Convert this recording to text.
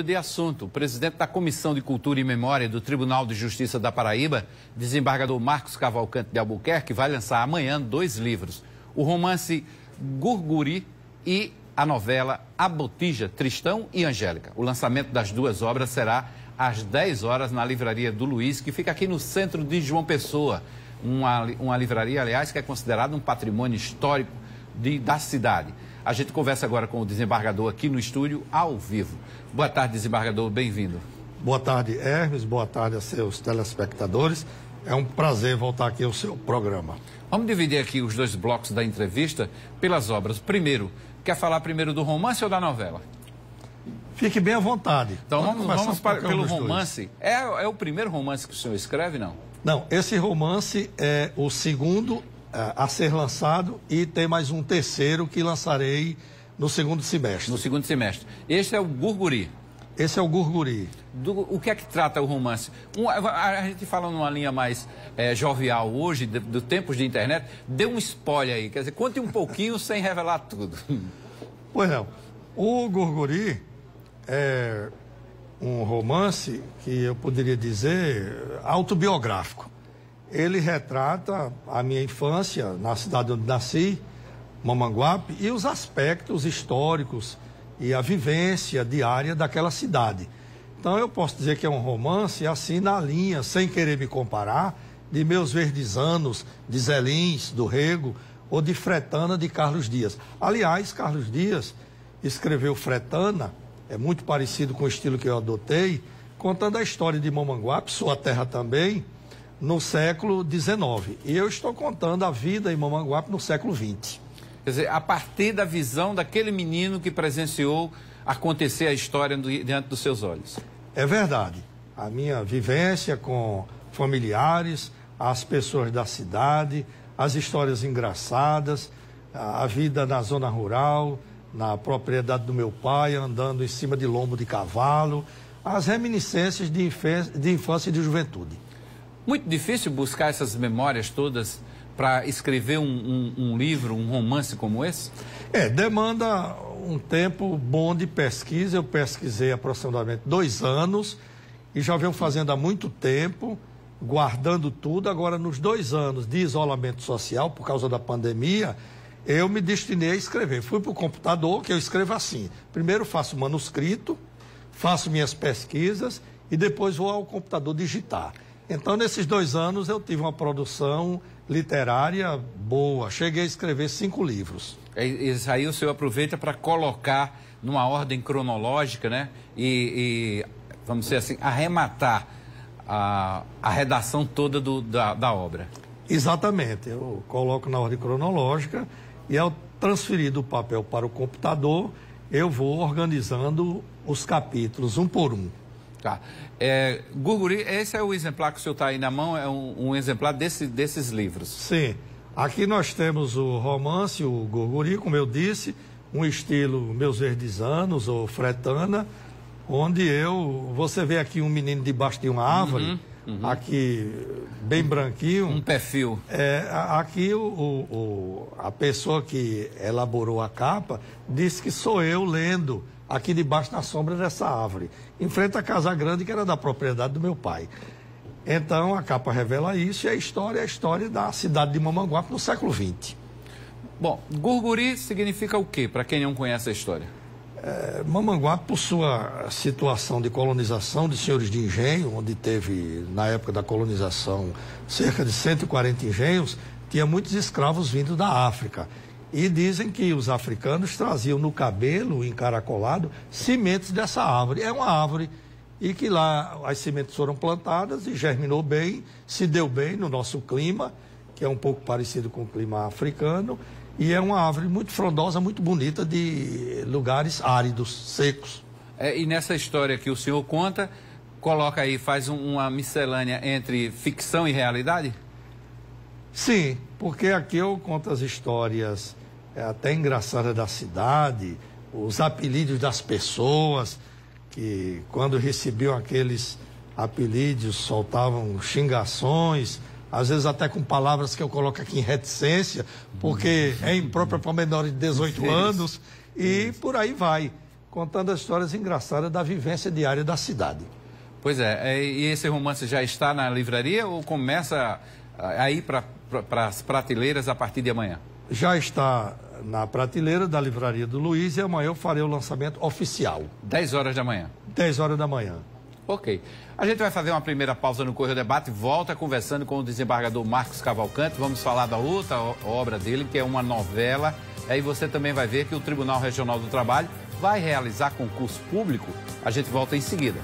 De assunto, o presidente da Comissão de Cultura e Memória do Tribunal de Justiça da Paraíba, desembargador Marcos Cavalcante de Albuquerque, vai lançar amanhã 2 livros: o romance Gurguri e a novela A Botija, Tristão e Angélica. O lançamento das 2 obras será às 10 horas na Livraria do Luiz, que fica aqui no centro de João Pessoa. Uma livraria, aliás, que é considerada um patrimônio histórico da cidade. A gente conversa agora com o desembargador aqui no estúdio, ao vivo. Boa tarde, desembargador, bem-vindo. Boa tarde, Hermes, boa tarde a seus telespectadores. É um prazer voltar aqui ao seu programa. Vamos dividir aqui os 2 blocos da entrevista pelas obras. Primeiro, quer falar primeiro do romance ou da novela? Fique bem à vontade. Então vamos pelo romance. É o primeiro romance que o senhor escreve, não? Não, esse romance é o segundo a ser lançado e tem mais um terceiro que lançarei no segundo semestre. No segundo semestre. Este é o Gurguri. Esse é o Gurguri. O que é que trata o romance? A gente fala numa linha mais jovial hoje, do tempos de internet. Dê um spoiler aí, quer dizer, conte um pouquinho sem revelar tudo. Pois não. O Gurguri é um romance que eu poderia dizer autobiográfico. Ele retrata a minha infância na cidade onde nasci, Mamanguape, e os aspectos históricos e a vivência diária daquela cidade. Então eu posso dizer que é um romance assim na linha, sem querer me comparar, de Meus Verdes Anos, de Zé Lins, do Rego, ou de Fretana, de Carlos Dias. Aliás, Carlos Dias escreveu Fretana, é muito parecido com o estilo que eu adotei, contando a história de Mamanguape, sua terra também, no século XIX. E eu estou contando a vida em Mamanguape no século XX. Quer dizer, a partir da visão daquele menino que presenciou acontecer a história diante dos seus olhos. É verdade. A minha vivência com familiares, as pessoas da cidade, as histórias engraçadas, a vida na zona rural, na propriedade do meu pai, andando em cima de lombo de cavalo, as reminiscências de infância e de juventude. Muito difícil buscar essas memórias todas para escrever um livro, um romance como esse? Demanda um tempo bom de pesquisa. Eu pesquisei aproximadamente 2 anos e já venho fazendo há muito tempo, guardando tudo. Agora, nos 2 anos de isolamento social, por causa da pandemia, eu me destinei a escrever. Fui para o computador, que eu escrevo assim. Primeiro faço o manuscrito, faço minhas pesquisas e depois vou ao computador digitar. Então, nesses 2 anos, eu tive uma produção literária boa. Cheguei a escrever 5 livros. Isso aí o senhor aproveita para colocar numa ordem cronológica, né? E vamos dizer assim, arrematar a redação toda da obra. Exatamente. Eu coloco na ordem cronológica e, ao transferir do papel para o computador, eu vou organizando os capítulos, um por um. Tá. Gurguri, esse é o exemplar que o senhor está aí na mão, é um exemplar desses livros. Sim. Aqui nós temos o romance, o Gurguri, como eu disse, um estilo Meus Verdes Anos, ou Fretana, onde você vê aqui um menino debaixo de uma árvore, aqui bem branquinho. Um perfil. Aqui a pessoa que elaborou a capa disse que sou eu lendo aqui debaixo na sombra dessa árvore, em frente à casa grande que era da propriedade do meu pai. Então a capa revela isso e a história é a história da cidade de Mamanguape no século XX. Bom, Gurguri significa o quê, para quem não conhece a história? Mamanguape, por sua situação de colonização de senhores de engenho, onde teve, na época da colonização, cerca de 140 engenhos, tinha muitos escravos vindos da África. E dizem que os africanos traziam no cabelo encaracolado sementes dessa árvore. É uma árvore e que lá as sementes foram plantadas e germinou bem, se deu bem no nosso clima, que é um pouco parecido com o clima africano, e é uma árvore muito frondosa, muito bonita, de lugares áridos, secos. E nessa história que o senhor conta, coloca aí, faz uma miscelânea entre ficção e realidade? Sim, porque aqui eu conto as histórias até engraçadas da cidade, os apelidos das pessoas, que quando recebiam aqueles apelidos soltavam xingações, às vezes até com palavras que eu coloco aqui em reticência, porque é imprópria para menores de 18 anos, e por aí vai. contando as histórias engraçadas da vivência diária da cidade. Pois é, e esse romance já está na livraria ou começa a ir para as prateleiras a partir de amanhã? Já está na prateleira da livraria do Luiz e amanhã eu farei o lançamento oficial. 10 horas da manhã? 10 horas da manhã. Ok. A gente vai fazer uma primeira pausa no Correio Debate, volta conversando com o desembargador Marcos Cavalcante. Vamos falar da outra obra dele, que é uma novela. Aí você também vai ver que o Tribunal Regional do Trabalho vai realizar concurso público. A gente volta em seguida.